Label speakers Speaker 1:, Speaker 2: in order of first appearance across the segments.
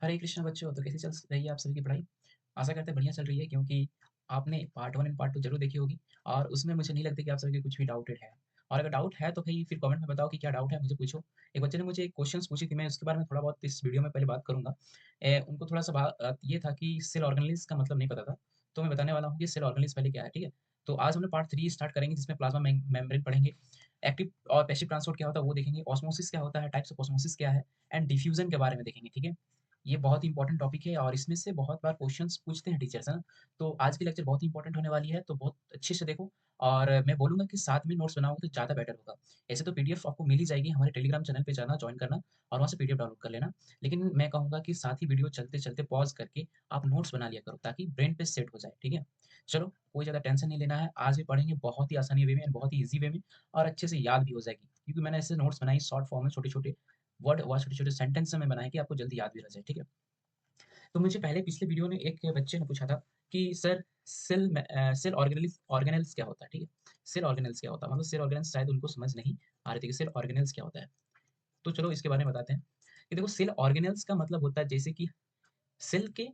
Speaker 1: हरे कृष्ण बच्चों, तो कैसी चल रही है आप सभी की पढ़ाई? आशा करते हैं बढ़िया चल रही है क्योंकि आपने पार्ट 1 एंड पार्ट 2 ज़रूर देखी होगी और उसमें मुझे नहीं लगता कि आप सभी के कुछ भी डाउटेड है। और अगर डाउट है तो भई फिर कमेंट में बताओ कि क्या डाउट है, मुझे पूछो। एक बच्चे ने मुझे क्वेश्चन्स पूछी थी, मैं उसके बारे में थोड़ा बहुत इस वीडियो में पहले बात करूँगा। उनको थोड़ा-सा ये था कि सेल ऑर्गेनेल्स का मतलब नहीं पता था, तो मैं बताने वाला हूँ कि सेल ऑर्गेनेल्स पहले क्या है, ठीक है? तो आज हम लोग पार्ट 3 स्टार्ट करेंगे जिसमें प्लाज्मा मेम्ब्रेन पढ़ेंगे, एक्टिव और पैसिव ट्रांसपोर्ट क्या होता है वो देखेंगे, ऑस्मोसिस क्या होता है, टाइप्स ऑफ ऑस्मोसिस क्या है एंड डिफ्यूजन के बारे में देखेंगे, ठीक है? ये बहुत ही इंपॉर्टेंट टॉपिक है और इसमें से बहुत बार क्वेश्चंस पूछते हैं टीचर्स, है ना? तो आज की लेक्चर बहुत ही इंपॉर्टेंट होने वाली है, तो बहुत अच्छे से देखो और मैं बोलूँगा कि साथ में नोट्स बनाओगे तो ज़्यादा बेटर होगा। ऐसे तो पीडीएफ आपको मिल ही जाएगी, हमारे टेलीग्राम चैनल पे जाना, जॉइन करना और वहाँ से पीडीएफ डाउनलोड कर लेना। लेकिन मैं कहूँगा कि साथ ही वीडियो चलते-चलते पॉज़ करके आप नोट्स बना लिया करो ताकि ब्रेन पे सेट हो जाए, ठीक है? चलो, कोई ज़्यादा टेंशन नहीं लेना है, आज भी पढ़ेंगे बहुत ही आसानी वे में, बहुत ही ईज़ी वे में और अच्छे से याद भी हो जाएगी। क्योंकि मैंने ऐसे नोट्स बनाई शॉर्ट फॉर्म में छोटे-छोटे वर्ड व छोटे-छोटे सेंटेंस में बनाए कि आपको जल्दी याद भी रह जाए, ठीक है? तो मुझे पहले पिछले वीडियो में एक बच्चे ने पूछा था कि सर सेल ऑर्गेनेल्स क्या होता है, ठीक है? सेल ऑर्गेनेल्स क्या होता है? मतलब सेल ऑर्गेनेल्स शायद उनको समझ नहीं आ रही थी कि सेल ऑर्गेनेल्स क्या होता है। तो चलो इसके बारे में बताते हैं कि देखो सेल ऑर्गेनेल्स का मतलब होता है जैसे कि सेल के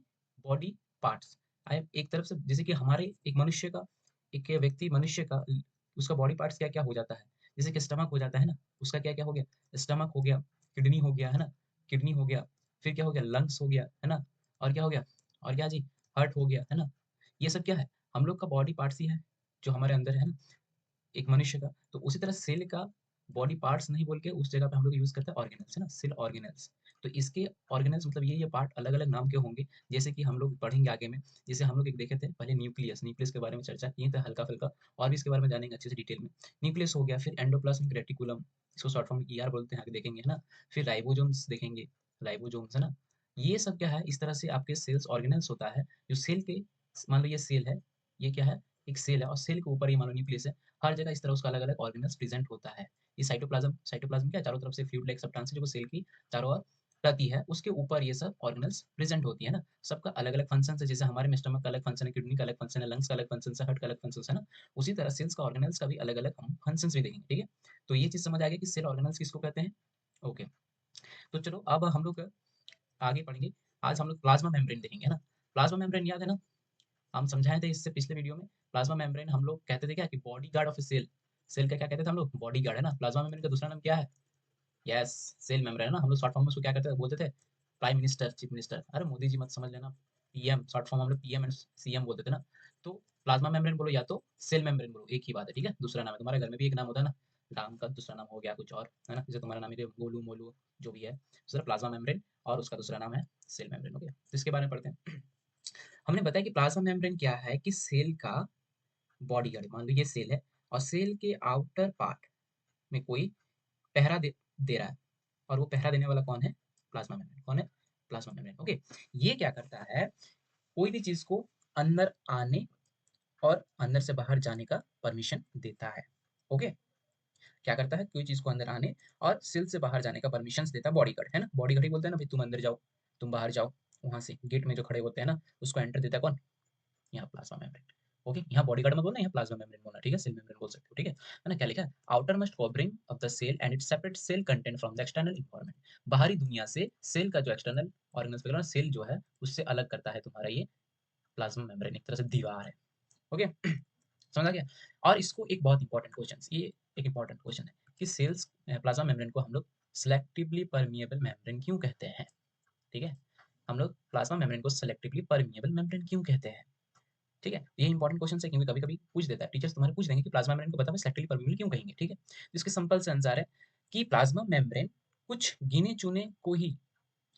Speaker 1: बॉडी पार्ट्स। एक तरफ से जैसे कि हमारे एक मनुष्य का एक व्यक्ति मनुष्य का उसका बॉडी पार्ट्स क्या-क्या हो जाता है। जैसे कि स्टमक हो जाता है ना, उसका क्या-क्या हो गया? स्टमक हो गया, किडनी हो गया, है ना? किडनी हो गया, फिर क्या हो गया? लंग्स हो गया, है ना? और क्या हो गया? और क्या जी? हार्ट हो गया, है ना? ये सब क्या है? हम लोग का बॉडी पार्ट्स ही है, जो हमारे अंदर है ना। एक मनुष्य का। तो उसी तरह सेल का बॉडी पार्ट्स नहीं बोल के उस जगह पे हम लोग यूज़ करते हैं ऑर्गेनेल्स, है ना? Cell organelles. तो इसके ऑर्गेनेल्स मतलब ये पार्ट अलग-अलग नाम के होंगे, जैसे कि हम लोग पढ़ेंगे आगे में। जैसे हम लोग एक देखे थे पहले न्यूक्लियस, न्यूक्लियस के बारे में चर्चा किए थे हल्का-फुल्का और भी इसके बारे में जानेंगे अच्छे से डिटेल में। न्यूक्लियस हो गया, फिर एंडोप्लाज्मिक रेटिकुलम, इसको शॉर्ट फॉर्म में ईआर बोलते हैं, आगे देखेंगे, है ना? फिर राइबोसोम्स देखेंगे, राइबोसोम्स, है ना? ये सब क्या है, इस तरह से आपके सेल्स ऑर्गेनेल्स होता है, जो सेल के मान लो ये सेल है, ये क्या है? एक सेल है और सेल के ऊपर ये मान लो न्यूक्लियस है। हर जगह इस तरह उसका अलग-अलग ऑर्गेनल्स प्रेज़ेंट होता है। ये साइटोप्लाज़्म क्या है? चारों तरफ से फ्लूइड लाइक सब्सटेंस है जो सेल की चारों ओर रहती है, उसके ऊपर ये सब ऑर्गेनल्स प्रेज़ेंट होती है ना। सबका अलग-अलग फंक्शंस है, जैसे हमारे में स्टमक का अलग फंक्शन है, किडनी का अलग फंक्शन है, लंग्स का अलग फंक्शंस है, हार्ट का अलग फंक्शंस है ना। उसी तरह सेल्स का ऑर्गेनल्स का भी अलग-अलग हम फंक्शंस भी देखेंगे, ठीक है? तो ये चीज़ समझ आ गई कि सेल ऑर्गेनल्स किसको कहते हैं? ओके, तो चलो अब हम लोग आगे पढ़ेंगे। आज हम लोग प्लाज़्मा मेम्ब्रेन देखेंगे, है ना? प्लाज़्मा मेम्ब्रेन याद है ना? हम समझाए थे इससे पिछले वीडियो में। प्लाज्मा मेम्ब्रेन हम लोग कहते थे क्या कि bodyguard of a cell. Cell का क्या कहते थे हम लोग? बॉडीगार्ड, है ना? प्लाज्मा मेम्ब्रेन का दूसरा नाम क्या है? यस, सेल मेम्ब्रेन, है ना? हम लोग शॉर्ट फॉर्म में उसको क्या कहते थे, बोलते थे? Prime minister, chief minister. अरे मोदी जी मत समझ लेना। पीएम, शॉर्ट फॉर्म हम लोग पीएम एंड सीएम बोलते थे ना। तो प्लाज्मा मेम्ब्रेन बोलो या तो सेल मेम्ब्रेन बोलो, एक ही बात है, ठीक है? दूसरा नाम है। तुम्हारे घर में भी एक नाम होता है ना? नाम का दूसरा नाम हो गया कुछ और, है ना? जैसे तुम्हारा नाम है गोलू, मोलू जो भी है। दूसरा प्लाज्मा मेम्ब्रेन और उसका दूसरा नाम है सेल मेम्ब्रेन, हो गया? तो इसके बारे में पढ़ते हैं। हमने बताया कि प्लाज्मा मेम्ब्रेन क्या है कि सेल का बॉडीगार्ड, मान लो ये सेल है और सेल के आउटर पार्ट में कोई पहरा दे रहा है और वो पहरा देने वाला कौन है? Plasma membrane. कौन है? Plasma membrane, okay. ये क्या करता है? कोई भी चीज को अंदर आने और अंदर से बाहर जाने का परमिशन देता है, ओके। क्या करता है? कोई चीज को अंदर आने और सेल से बाहर जाने का परमिशन देता है बॉडीगार्ड, है ना? बॉडीगार्ड ही बोलते हैं ना भाई तुम अंदर जाओ, तुम बाहर जाओ। वहां से गेट में जो खड़े होते हैं ना, उसको एंटर देता है कौन? यहाँ प्लाज्मा मेम्ब्रेन, ओके। यहाँ बॉडीगार्ड मत बोलना, यहाँ प्लाज्मा मेम्ब्रेन बोलना, ठीक है? सेल मेम्ब्रेन बोल सकते हो, ठीक है ना? क्या लिखा है? Outermost covering of the cell and it separate cell content from the external environment. बाहरी दुनिया से सेल का जो एक्सटर्नल ऑर्गेनल्स वगैरह सेल जो है उससे अलग करता है तुम्हारा ये प्लाज्मा मेम्ब्रेन, एक तरह से दीवार है, ओके। समझ आ गया? और इसको एक बहुत इंपॉर्टेंट क्वेश्चन, ये एक इंपॉर्टेंट क्वेश्चन है कि सेल्स प्लाज्मा मेम्ब्रेन को हम लोग सिलेक्टिवली परमिएबल मेम्ब्रेन क्यों कहते हैं, ठीक है? हम लोग प्लाज्मा मेम्ब्रेन को सिलेक्टिवली परमिएबल मेम्ब्रेन क्यों कहते हैं, ठीक है? ये इंपॉर्टेंट क्वेश्चन है क्योंकि कभी-कभी पूछ देता है, टीचर्स तुम्हारे पूछ देंगे कि प्लाज्मा मेम्ब्रेन को बताओ सिलेक्टिवली परमिएबल क्यों कहेंगे, ठीक है? तो इसके सिंपल से आंसर है कि प्लाज्मा मेम्ब्रेन कुछ गिने-चुने को ही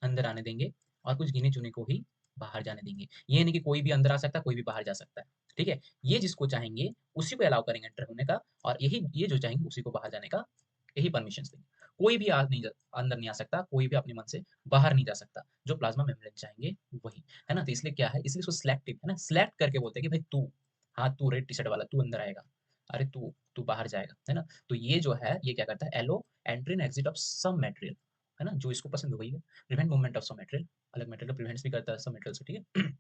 Speaker 1: अंदर आने देंगे और कुछ गिने-चुने को ही बाहर जाने देंगे। ये नहीं कि कोई भी अंदर आ सकता है, कोई भी बाहर जा सकता है, ठीक है? ये जिसको चाहेंगे उसी को अलाउ करेंगे एंटर होने का और यही ये जो चाहेंगे उसी को बाहर जाने का यही परमिशंस देंगे। कोई भी अंदर नहीं आ सकता, कोई भी अपने मन से बाहर नहीं जा सकता। जो प्लाज्मा मेम्ब्रेन चाहेंगे वही, है ना? तो इसलिए क्या है? इसलिए इसको सिलेक्टिव, है ना? सिलेक्ट करके बोलते हैं कि भाई तू, हाँ, तू रेड टी-शर्ट वाला तू अंदर आएगा। अरे तू तू बाहर जाएगा, है ना? तो ये जो है ये क्या करता है? Allow entry and exit of some material, है ना? जो इसको पसंद हो वही है। Prevent movement of some material, अलग मटेरियल को प्रिवेंट्स भी करता है सब मटेरियल से, ठीक है?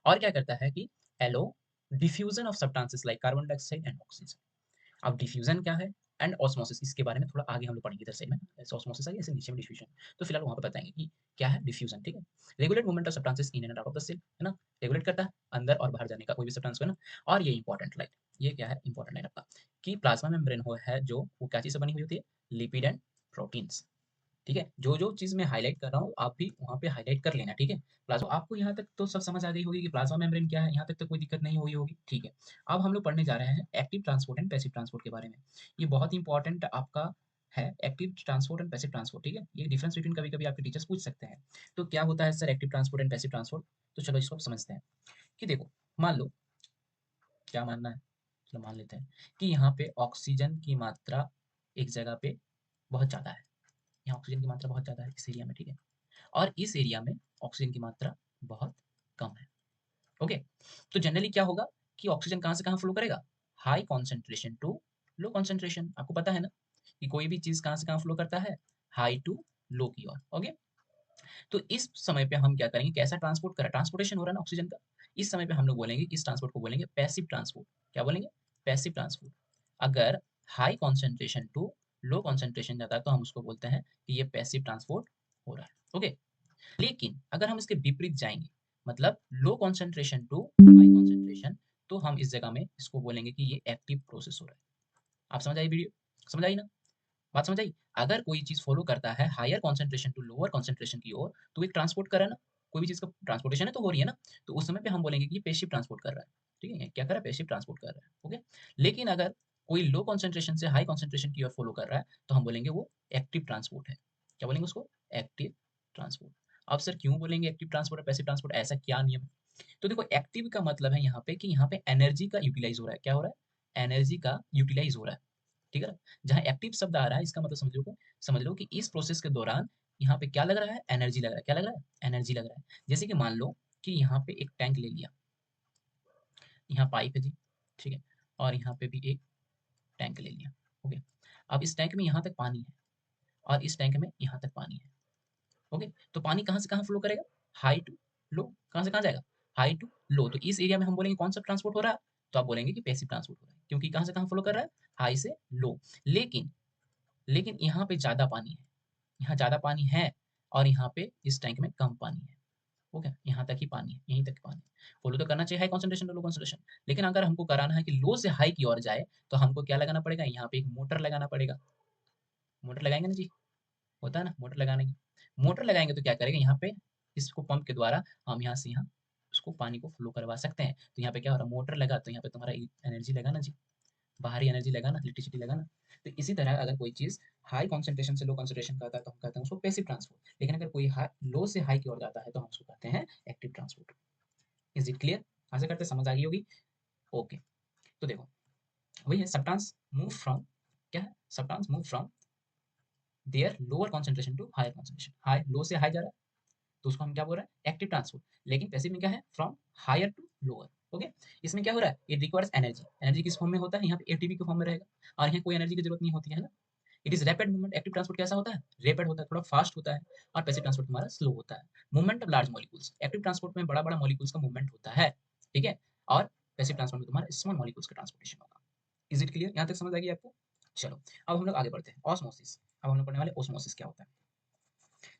Speaker 1: और क्या करता है कि allow diffusion of substances like carbon dioxide and oxygen. अब डिफ्यूजन क्या है? एंड ऑस्मोसिस, इसके बारे में थोड़ा आगे हम लोग पढ़ेंगे इधर साइड में, ऐसे ऑस्मोसिस आई, ऐसे नीचे में डिफ्यूजन। तो फिलहाल वहाँ पे बताएंगे कि क्या है डिफ्यूजन, ठीक है। Regulate movement of substances in and out of the cell, है ना, रेगुलेट करता है अंदर और बाहर जाने का कोई भी सब्सटेंस को, है ना। और ये इंपॉर्टेंट लाइन, ये क्या है इंपॉर्टेंट लाइन आपका, कि प्लाज्मा मेम्ब्रेन हो है जो, वो क्या चीज से बनी हुई होती है, लिपिड एंड प्रोटीन्स, ठीक है। जो जो चीज मैं हाईलाइट कर रहा हूँ आप भी वहाँ पे हाईलाइट कर लेना, ठीक है। प्लाज्मा, आपको यहाँ तक तो सब समझ आ गई होगी कि प्लाज्मा मेम्ब्रेन क्या है, यहाँ तक तो कोई दिक्कत नहीं हुई होगी, ठीक है। अब हम लोग पढ़ने जा रहे हैं active transport and passive transport के बारे में। ये बहुत इंपॉर्टेंट आपका है, active transport and passive transport, ठीक है। ये डिफरेंस बिटवीन कभी कभी आपके टीचर्स पूछ सकते हैं, तो क्या होता है sir active transport and passive transport. तो चलो इसको समझते हैं कि देखो, मान लो, क्या मानना है, चलो मान लेते हैं कि यहाँ पे ऑक्सीजन की मात्रा एक जगह पे बहुत ज़्यादा है, यहाँ ऑक्सीजन की मात्रा बहुत ज़्यादा है इस एरिया में, ठीक है। और इस एरिया में ऑक्सीजन की मात्रा बहुत कम है, ओके। तो जनरली क्या होगा कि ऑक्सीजन कहाँ से कहाँ फ्लो करेगा, high concentration to low concentration. आपको पता है ना कि कोई भी चीज कहाँ से कहाँ फ्लो करता है, हाई टू लो की ओर, ओके। तो इस समय पे हम क्या करेंगे, कैसा ट्रांसपोर्ट करा, ट्रांसपोर्टेशन हो रहा है ना ऑक्सीजन का, इस समय पे हम लोग बोलेंगे, इस ट्रांसपोर्ट को बोलेंगे पैसिव ट्रांसपोर्ट। क्या बोलेंगे, पैसिव ट्रांसपोर्ट। अगर high concentration to low concentration जाता है तो हम उसको बोलते हैं कि ये पैसिव ट्रांसपोर्ट हो रहा है, ओके। लेकिन अगर हम इसके विपरीत जाएंगे, मतलब low concentration to high concentration, तो हम इस जगह में इसको बोलेंगे कि ये एक्टिव प्रोसेस हो रहा है। आप समझ आई वीडियो, समझ आई ना, बात समझ आई। अगर कोई चीज फॉलो करता है higher concentration to lower concentration की ओर, तो एक ट्रांसपोर्ट कर रहा है ना, कोई भी चीज का ट्रांसपोर्टेशन है तो हो रही है ना, तो उस समय पे हम बोलेंगे कि ये पेसिव ट्रांसपोर्ट कर रहा है, ठीक है, क्या कर रहा है, पेसिव ट्रांसपोर्ट कर रहा है, ओके। लेकिन अगर कोई लो कॉन्सेंट्रेशन से हाई कॉन्सेंट्रेशन की ओर फॉलो कर रहा है, तो हम बोलेंगे वो एक्टिव ट्रांसपोर्ट है। क्या बोलेंगे उसको, एक्टिव ट्रांसपोर्ट। अब सर क्यों बोलेंगे एक्टिव ट्रांसपोर्ट और पैसिव ट्रांसपोर्ट, ऐसा क्या नियम है। तो देखो, एक्टिव का मतलब है यहाँ पे कि यहाँ पे एनर्जी का यूटिलाइज हो रहा है, क्या हो रहा है, एनर्जी का यूटिलाइज हो रहा है, ठीक है ना। जहाँ एक्टिव शब्द आ रहा है इसका मतलब समझ लो कि इस प्रोसेस के दौरान यहाँ पे क्या लग रहा है, एनर्जी लग रहा है, क्या लग रहा है, एनर्जी लग रहा है। जैसे कि मान लो कि यहाँ पे एक टैंक ले लिया, यहाँ पाइप है जी, ठीक है, और यहाँ पे भी एक टैंक ले लिया, ओके। अब इस टैंक में यहाँ तक पानी है और इस टैंक में यहाँ तक पानी है, ओके। तो पानी कहाँ से कहाँ फ्लो करेगा, हाई टू लो, कहाँ से कहाँ जाएगा, हाई टू लो। तो इस एरिया में हम बोलेंगे कौन सा ट्रांसपोर्ट हो रहा है, तो आप बोलेंगे कि पैसिव ट्रांसपोर्ट हो रहा है, क्योंकि कहाँ से कहाँ फ्लो कर रहा है, हाई से लो। लेकिन लेकिन यहाँ पे ज़्यादा पानी है, यहाँ ज़्यादा पानी है और यहाँ पे इस टैंक में कम पानी है, ओके। यहाँ तक ही पानी है, यहीं तक पानी। फॉलो तो करना चाहिए हाई कॉन्सेंट्रेशन लो कॉन्सेंट्रेशन, लेकिन अगर हमको कराना है कि लो से हाई की ओर जाए, तो हमको क्या लगाना पड़ेगा, यहाँ पे एक मोटर लगाना पड़ेगा। मोटर लगाएंगे ना जी, होता है ना मोटर लगाने की। मोटर लगाएंगे तो क्या करेगा, यहाँ पे इसको पंप के द्वारा हम यहाँ से यहाँ उसको पानी को फ्लो करवा सकते हैं। तो यहाँ पे क्या हो रहा है, मोटर लगा तो यहाँ पे तुम्हारा एनर्जी लगा ना जी, बाहरी एनर्जी लगा ना, इलेक्ट्रिसिटी लगा ना। तो इसी तरह अगर कोई चीज हाई कॉन्सेंट्रेशन से लो कॉन्सेंट्रेशन का आता है तो हम कहते हैं उसको पैसिव ट्रांसपोर्ट, लेकिन अगर कोई लो से हाई की ओर जाता है तो हम उसको कहते हैं active transport. Is it clear, आशा करते समझ आ गई होगी, ओके। तो देखो, वही है सब्सटेंस मूव फ्रॉम, क्या है, substance move from their lower concentration to higher concentration, high low से हाई जा रहा है तो उसको हम क्या बोल रहे हैं, एक्टिव ट्रांसपोर्ट। लेकिन पैसिव में क्या है, from higher to lower, okay. इसमें क्या हो रहा है, इट रिक्वायर्स एनर्जी, एनर्जी किस फॉर्म में होता है, यहाँ पे एटीपी के फॉर्म में रहेगा, और यहाँ कोई एनर्जी की जरूरत नहीं होती है ना। It is rapid movement, active transport कैसा होता है, रैपिड होता है, थोड़ा फास्ट होता है। और पैसिव ट्रांसपोर्ट हमारा स्लो होता है। Movement of large molecules, active transport में बड़ा बड़ा मॉलिक्यूल्स का मूवमेंट होता है, ठीक है। और पैसिव ट्रांसपोर्ट में तुम्हारा स्मॉल मॉलिक्यूल्स का ट्रांसपोर्टेशन होगा। इज इट क्लियर, यहाँ तक समझ आ गई आपको। चलो अब हम लोग आगे बढ़ते हैं, ऑस्मोसिस। अब हम लोग पढ़ने वाले ऑस्मोसिस क्या होता है।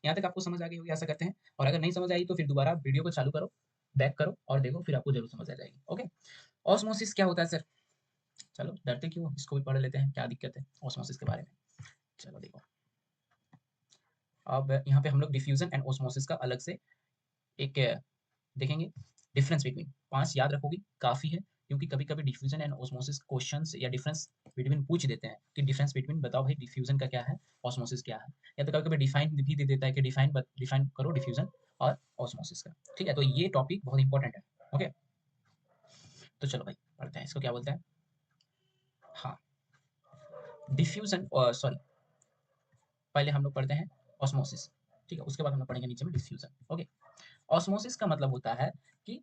Speaker 1: यहाँ तक आपको समझ आ गई होगी आशा करते हैं, और अगर नहीं समझ आई तो फिर दोबारा वीडियो को चालू करो, बैक करो और देखो, फिर आपको जरूर समझ आ जाएगी, ओके। ऑस्मोसिस क्या होता है सर, चलो डरते क्यों, इसको भी पढ़ लेते हैं, क्या दिक्कत है ऑस्मोसिस के बारे में। चलो देखो, अब यहाँ पे हम लोग डिफ्यूजन एंड ऑस्मोसिस का अलग से एक देखेंगे। डिफरेंस बिटवीन 5 याद रखोगी काफी है, क्योंकि कभी कभी डिफ्यूजन एंड ऑस्मोसिस क्वेश्चंस या डिफरेंस बिटवीन पूछ देते हैं कि डिफरेंस बिटवीन बताओ भाई, डिफ्यूजन का क्या है, ऑस्मोसिस क्या है। या तो कभी कभी डिफाइन भी दे देता है कि डिफाइन करो डिफ्यूजन और ऑस्मोसिस का, ठीक है। तो ये टॉपिक बहुत इंपॉर्टेंट है, ओके। तो चलो भाई पढ़ते हैं, इसको क्या बोलते हैं, हाँ, डिफ्यूजन, सॉरी, पहले हम लोग पढ़ते हैं ऑस्मोसिस, ठीक है, उसके बाद हम लोग पढ़ेंगे नीचे में डिफ्यूजन, ओके। ऑस्मोसिस का मतलब होता है कि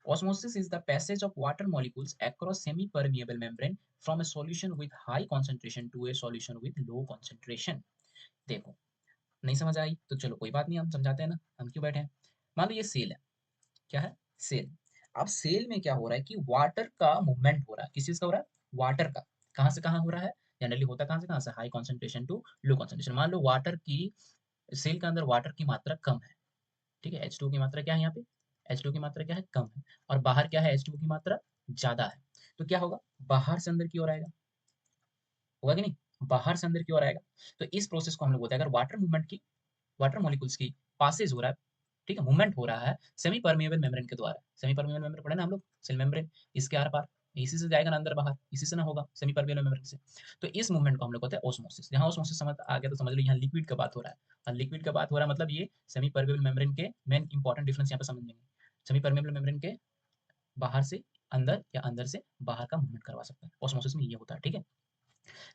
Speaker 1: osmosis is the passage of water molecules across semi-permeable membrane from a solution with high concentration to a solution with low concentration। देखो, नहीं समझ आई तो चलो कोई बात नहीं, हम समझाते हैं ना, हम क्यों बैठे हैं। मान लो ये सेल है, क्या है, सेल। अब सेल में क्या हो रहा है कि वाटर का मूवमेंट हो रहा है, किस चीज का हो रहा है, वाटर का। कहाँ से कहाँ हो रहा है, जनरली होता कहाँ से high concentration to low concentration. मान लो वाटर की सेल के अंदर वाटर की मात्रा कम है, ठीक है, H2 की मात्रा क्या है यहाँ पे, H2 की मात्रा क्या है, कम है, और बाहर क्या है, H2 की मात्रा ज्यादा है। तो क्या होगा, बाहर से अंदर की ओर आएगा, होगा कि नहीं, बाहर से अंदर की ओर आएगा। तो इस प्रोसेस को हम लोग बोलते हैं, अगर वाटर मूवमेंट की, वाटर मॉलिक्यूल्स की पासेज हो रहा है, ठीक है, मूवमेंट हो रहा है सेमी परमिएबल मेम्ब्रेन के द्वारा। सेमी परमिएबल मेम्ब्रेन पढ़े ना हम लोग, सेल मेम्ब्रेन, इसके आर पार, इसी से जाएगा ना अंदर बाहर, इसी से ना होगा, सेमी परमिएबल मेम्ब्रेन से। तो इस मूवमेंट को हम लोग कहते हैं ऑस्मोसिस। यहाँ ऑस्मोसिस समझ आ गया तो समझ लो यहाँ लिक्विड का बात हो रहा है, और लिक्विड का बात हो रहा है मतलब ये सेमी परमिएबल मेम्ब्रेन के मेन इंपॉर्टेंट डिफरेंस यहाँ पे समझेंगे। सेमी परमिएबल मेम्ब्रेन के बाहर से अंदर या अंदर से बाहर का मूवमेंट करवा सकता है, ऑस्मोसिस में ये होता है, ठीक है।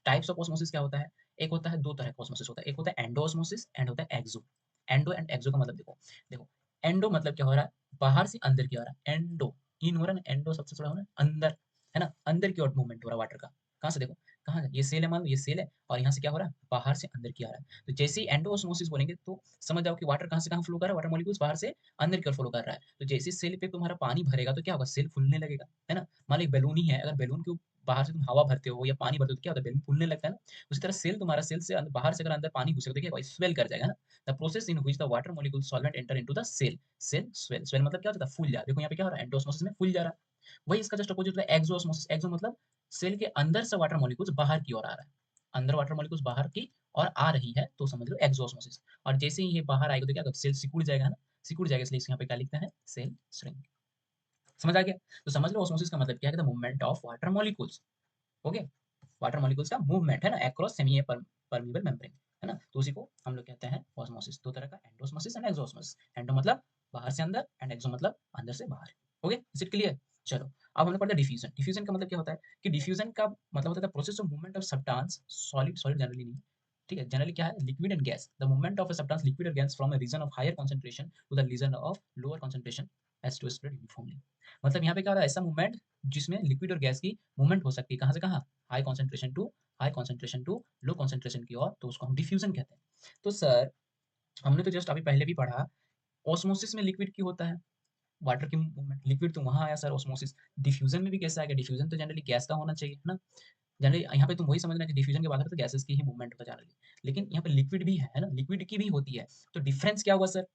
Speaker 1: टाइप्स ऑफ ऑस्मोसिस क्या होता है, एक होता है, दो तरह का ऑस्मोसिस होता है, एक होता है एंडो ऑस्मोसिस, एंड होता है एक्सो। एंडो एंड एक्सो का मतलब देखो, देखो एंडो मतलब क्या हो रहा है, बाहर से अंदर की आ रहा है, एंडो इन हो रहा है ना, एंडो सबसे थोड़ा हो रहा है अंदर, है ना, अंदर की ओर मूवमेंट हो रहा है वाटर का। कहाँ से देखो, कहाँ से, ये सेल है, मान लो ये सेल है, और यहाँ से क्या हो रहा है, बाहर से अंदर की आ रहा है। तो जैसे ही एंडो ऑस्मोसिस बोलेंगे तो समझ जाओ कि वाटर कहाँ से कहाँ फ्लो कर रहा है, वाटर मॉलिक्यूल्स बाहर से अंदर की ओर फ्लो कर रहा है। तो जैसे सेल पे तुम्हारा पानी भरेगा तो क्या होगा, सेल फूलने लगेगा, है ना। मान लो एक बैलून ही है, अगर बैलून के बाहर से तुम हवा भरते हो या पानी भरते हो तो क्या होता है, बैलून फूलने लगता है ना। उसी तरह सेल, तुम्हारा सेल से बाहर से अगर अंदर पानी घुसेगा तो क्या होगा, स्वेल कर जाएगा ना। The process in which the water molecule solvent enter into the cell, cell swell, swell मतलब क्या होता है, फूल जा, देखो यहाँ पे क्या हो रहा है, एंडोस्मोसिस में फूल जा रहा है। वही इसका जस्ट अपोजिट है एक्सोस्मोसिस। एक्सो मतलब सेल के अंदर से वाटर मॉलिक्यूल्स बाहर की ओर आ रहा है, अंदर वाटर मॉलिक्यूल्स बाहर की और आ रही है तो समझ लो एक्सोस्मोसिस। और जैसे ही ये बाहर आएगा तो क्या होगा, सेल सिकुड़ जाएगा, है ना, सिकुड़ जाएगा, इसलिए यहाँ पे क्या लिखते हैं, सेल श्रिंक। समझ आ गया। तो समझ लो ऑस्मोसिस का मतलब क्या है, movement of water molecules, okay, water molecules का मूवमेंट है ना अक्रॉस सेमी परमिएबल मेम्ब्रेन, है ना। तो उसी को हम लोग कहते हैं ऑस्मोसिस। दो तरह का, एंडोस्मोसिस एंड एक्सोस्मोसिस। एंडो मतलब बाहर से अंदर, एंड एक्सो मतलब अंदर से बाहर। Okay, is it clear. चलो अब हम लोग पढ़ते हैं डिफ्यूजन। डिफ्यूजन का मतलब क्या होता है कि डिफ्यूजन का मतलब होता है process of movement of substance, solid, solid generally नहीं, ठीक है, जनरली क्या है, liquid and gas, the movement of a substance liquid और gas from a region of higher concentration to the region of lower concentration as to spread uniformly. मतलब यहाँ पे क्या हो रहा है, ऐसा मूवमेंट जिसमें लिक्विड और गैस की मूवमेंट हो सकती है, कहाँ से कहाँ, high concentration to high concentration to low concentration की ओर, तो उसको हम डिफ्यूजन कहते हैं। तो सर हमने तो जस्ट अभी पहले भी पढ़ा, ऑस्मोसिस में लिक्विड की होता है, वाटर की मूवमेंट, लिक्विड तो वहां आया सर ऑस्मोसिस, डिफ्यूजन में भी कैसे आएगा, डिफ्यूजन तो जनरली गैस का होना चाहिए, है ना। जनरली यहाँ पे तुम वही समझना कि डिफ्यूजन की बात करें तो गैसेस की ही मूवमेंट होता है जनरली, लेकिन यहाँ पे लिक्विड भी है ना, लिक्विड की भी होती है। तो डिफरेंस क्या हुआ सर,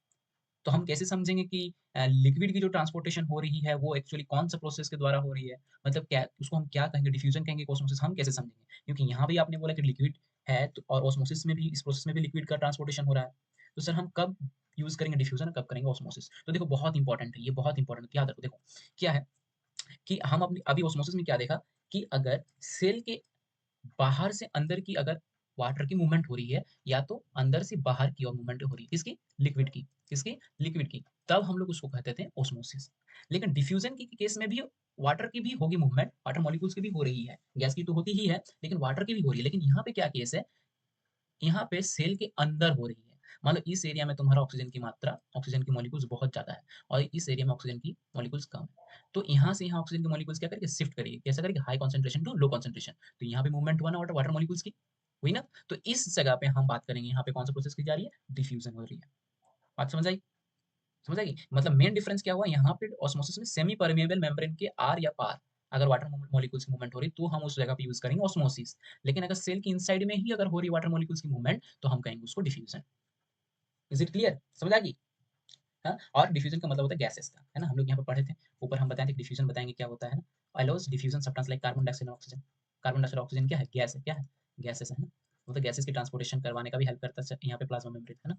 Speaker 1: तो हम कैसे समझेंगे कि लिक्विड की जो ट्रांसपोर्टेशन हो रही है वो एक्चुअली कौन सा प्रोसेस के द्वारा हो रही है, मतलब क्या उसको हम क्या कहेंगे, डिफ्यूजन कहेंगे, ऑस्मोसिस हम कैसे समझेंगे, क्योंकि यहाँ भी आपने बोला कि लिक्विड है तो, और ऑस्मोसिस में भी, इस प्रोसेस में भी लिक्विड का ट्रांसपोर्टेशन हो रहा है। तो सर हम कब यूज करेंगे डिफ्यूजन, कब करेंगे ऑस्मोसिस। तो देखो बहुत इंपॉर्टेंट है, ये बहुत इंपॉर्टेंट है, याद रखो। देखो क्या है कि हम अपनी अभी ऑस्मोसिस में क्या देखा कि अगर सेल के बाहर से अंदर की अगर वाटर की मूवमेंट हो रही है, या तो अंदर से बाहर की ओर मूवमेंट हो रही है, किसकी, लिक्विड की, किसकी, लिक्विड की, तब हम लोग उसको कहते थे ऑस्मोसिस। लेकिन डिफ्यूजन की केस में भी वाटर की भी होगी मूवमेंट, वाटर मॉलिक्यूल्स की भी हो रही है, गैस की तो होती ही है लेकिन वाटर की भी हो रही है। लेकिन यहाँ पे क्या केस है, यहाँ पे सेल के अंदर हो रही है। मान लो इस एरिया में तुम्हारा ऑक्सीजन की मात्रा, ऑक्सीजन की मॉलिक्यूल्स बहुत ज्यादा है, और इस एरिया में ऑक्सीजन की मॉलिक्यूल्स कम है। तो यहाँ से यहाँ ऑक्सीजन की मॉलिक्यूल्स क्या करेगी, शिफ्ट करेगी, कैसा करेगी, high concentration to low concentration. तो यहाँ पे मूवमेंट हुआ ना वाटर वाटर मॉलिक्यूल्स की, हुई ना। तो इस जगह पे हम बात करेंगे यहाँ पे कौन सा प्रोसेस की जा रही है, डिफ्यूजन हो रही है। बात समझ आई, समझ आएगी। मतलब मेन डिफरेंस क्या हुआ यहाँ पे, ऑस्मोसिस में सेमी परमेबल मेम्ब्रेन के आर या पार अगर वाटर मॉलिक्यूल्स की मूवमेंट हो रही तो हम उस जगह पे यूज करेंगे ऑस्मोसिस। लेकिन अगर सेल की इनसाइड में ही अगर हो रही वाटर मॉलिक्यूल्स की मूवमेंट तो हम कहेंगे उसको डिफ्यूजन। इज इट क्लियर, समझ आ गई। हाँ, और डिफ्यूजन का मतलब होता है गैसेस का, है ना, हम लोग यहाँ पे पढ़े थे ऊपर, हम बताए थे डिफ्यूजन बताएंगे क्या होता है ना। Allows diffusion substance like carbon dioxide और ऑक्सीजन। कार्बन डाइऑक्साइड ऑक्सीजन क्या है, गैस है, क्या है, गैसेस है ना। वो तो गैसेस की ट्रांसपोर्टेशन करवाने का भी हेल्प करता है यहाँ पे प्लाज्मा मेम्ब्रेन, है ना।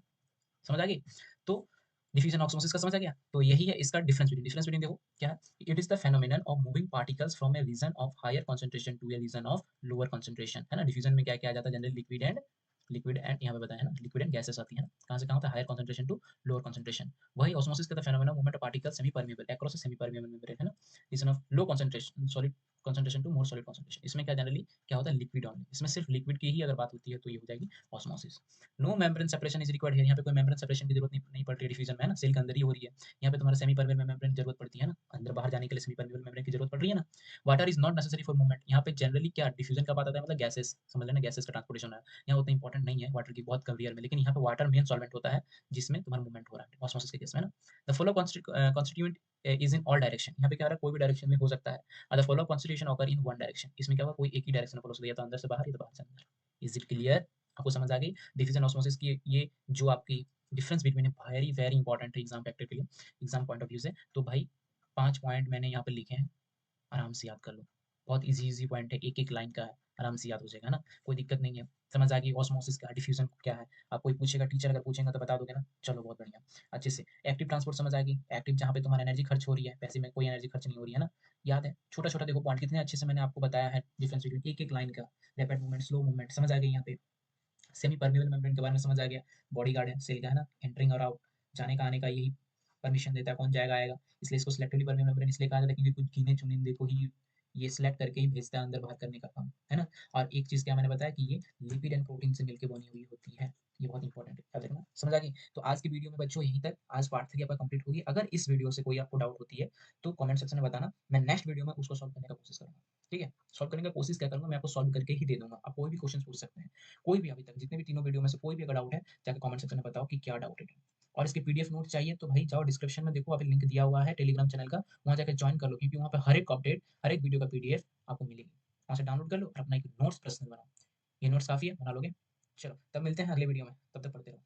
Speaker 1: समझ आ गई। तो डिफ्यूजन ऑस्मोसिस का समझ आ गया। तो यही है इसका डिफरेंस बिटवीन देखो क्या है, it is the phenomenon of moving particles from a region of higher concentration to a region of lower concentration, है ना। डिफ्यूजन में क्या क्या आ जाता है, जनरली लिक्विड एंड यहाँ पे बताया है ना, लिक्विड एंड गैसेस आती है ना, कहाँ से कहाँ होता है, higher concentration to lower concentration. वही ऑस्मोसिस का phenomenon movement of particles semipermeable across semipermeable membrane, है ना, region of low concentration solid concentration to more solid concentration. इसमें क्या जनरली क्या होता है, लिक्विड ऑनली, इसमें सिर्फ लिक्विड की ही अगर बात होती है तो ये हो जाएगी osmosis. No membrane separation is required है, यहाँ पे कोई मेम्ब्रेन सेपरेशन की जरूरत नहीं पड़ रही है डिफ्यूजन में, है ना, सेल के अंदर ही हो रही है। यहाँ पे तुम्हारा सेमी परमेबल मेम्ब्रेन की जरूरत पड़ती है ना, अंदर बाहर जाने के लिए सेमी परमेबल मेम्ब्रेन की जरूरत पड़ रही है ना। Water is not necessary for movement, यहाँ पे जनरली क्या डिफ्यूजन का बात आता है, मतलब गैसेस समझ लेना, गैसेस का ट्रांसपोर्टेशन है यहाँ उतना इंपॉर्टेंट नहीं है, वाटर की बहुत कम रेयर में, लेकिन यहाँ पे वाटर मेन सॉल्वेंट होता है जिसमें तुम्हारा मूवमेंट हो रहा है ऑस्मोसिस के केस में ना। The follow constituent is in all direction. यहाँ पे क्या हो रहा है, कोई भी डायरेक्शन में हो सकता है। The follow constitution occur in one direction, इसमें क्या हुआ, कोई एक ही डायरेक्शन फॉलो होता है, या तो अंदर से बाहर या तो बाहर से अंदर। Is it clear? आपको समझ आ गई डिफिजन ऑस्मोसिस की ये जो आपकी डिफरेंस बिटवीन है, वेरी वेरी इंपॉर्टेंट है एग्जाम फैक्टर के लिए, एग्जाम पॉइंट ऑफ व्यू से। तो भाई 5 पॉइंट मैंने यहाँ पे लिखे हैं, आराम से याद कर लो। बहुत ईज़ी पॉइंट है, एक-एक लाइन का है, आराम से याद हो जाएगा, है ना? कोई दिक्कत नहीं है। समझ आ गई ऑस्मोसिस क्या है, डिफ्यूज़न क्या है? आप कोई पूछेगा, टीचर अगर पूछेगा तो बता दोगे ना? चलो बहुत बढ़िया, अच्छे से। एक्टिव ट्रांसपोर्ट समझ आ गई, एक्टिव जहाँ पे तुम्हारा एनर्जी खर्च हो रही है, पैसिव में कोई एनर्जी खर्च नहीं हो रही है ना? याद है? छोटा-छोटा देखो पॉइंट कितने अच्छे से मैंने आपको बताया है, डिफरेंस बिटवीन एक-एक लाइन का। रैपिड मूवमेंट, स्लो मूवमेंट समझ आ गई यहाँ पे। सेमी परमेबल मेम्ब्रेन के बारे में समझ आ गया। बॉडीगार्ड है सेल का, है ना? एंटरिंग और आउट, जाने का आने का यही परमिशन देता है, कौन जाएगा आएगा। इसलिए इसको सिलेक्टिवली परमेबल मेम्ब्रेन इसलिए कहा जाता है क्योंकि कुछ गिने-चुनिंदे को ही ये सिलेक्ट करके ही भेजता है अंदर बाहर करने का काम, है ना? और एक चीज़ क्या मैंने बताया कि ये लिपिड एंड प्रोटीन से मिलके बनी हुई होती है। ये बहुत इंपॉर्टेंट है, याद रखना। समझ आ गई? तो आज की वीडियो में बच्चों यहीं तक, आज पार्ट 3 आपका कंप्लीट होगी। अगर इस वीडियो से कोई आपको डाउट होती है, तो कमेंट सेक्शन में बताना। मैं नेक्स्ट वीडियो में उसको सॉल्व करने का कोशिश करूँगा, ठीक है? सॉल्व करने का कोशिश क्या करूँगा, मैं आपको सॉल्व करके ही दे दूँगा। आप कोई भी क्वेश्चन पूछ सकते हैं। कोई भी अभी तक जितने भी तीनों वीडियो में से कोई भी अगर डाउट है, जाके कमेंट सेक्शन में बताओ कि क्या डाउट है। और इसके पीडीएफ नोट चाहिए तो भाई जाओ डिस्क्रिप्शन में देखो, अभी लिंक दिया हुआ है टेलीग्राम चैनल का, वहाँ जाके जॉइन कर लो, क्योंकि वहाँ पे हर एक अपडेट, हर एक वीडियो का पीडीएफ आपको मिलेगी। वहाँ से डाउनलोड कर लो और अपना एक नोट्स पर्सनल बनाओ। ये नोट्स काफ़ी है, बना लोगे? चलो, तब मिलते हैं अगले वीडियो में, तब तक पढ़ते रहो।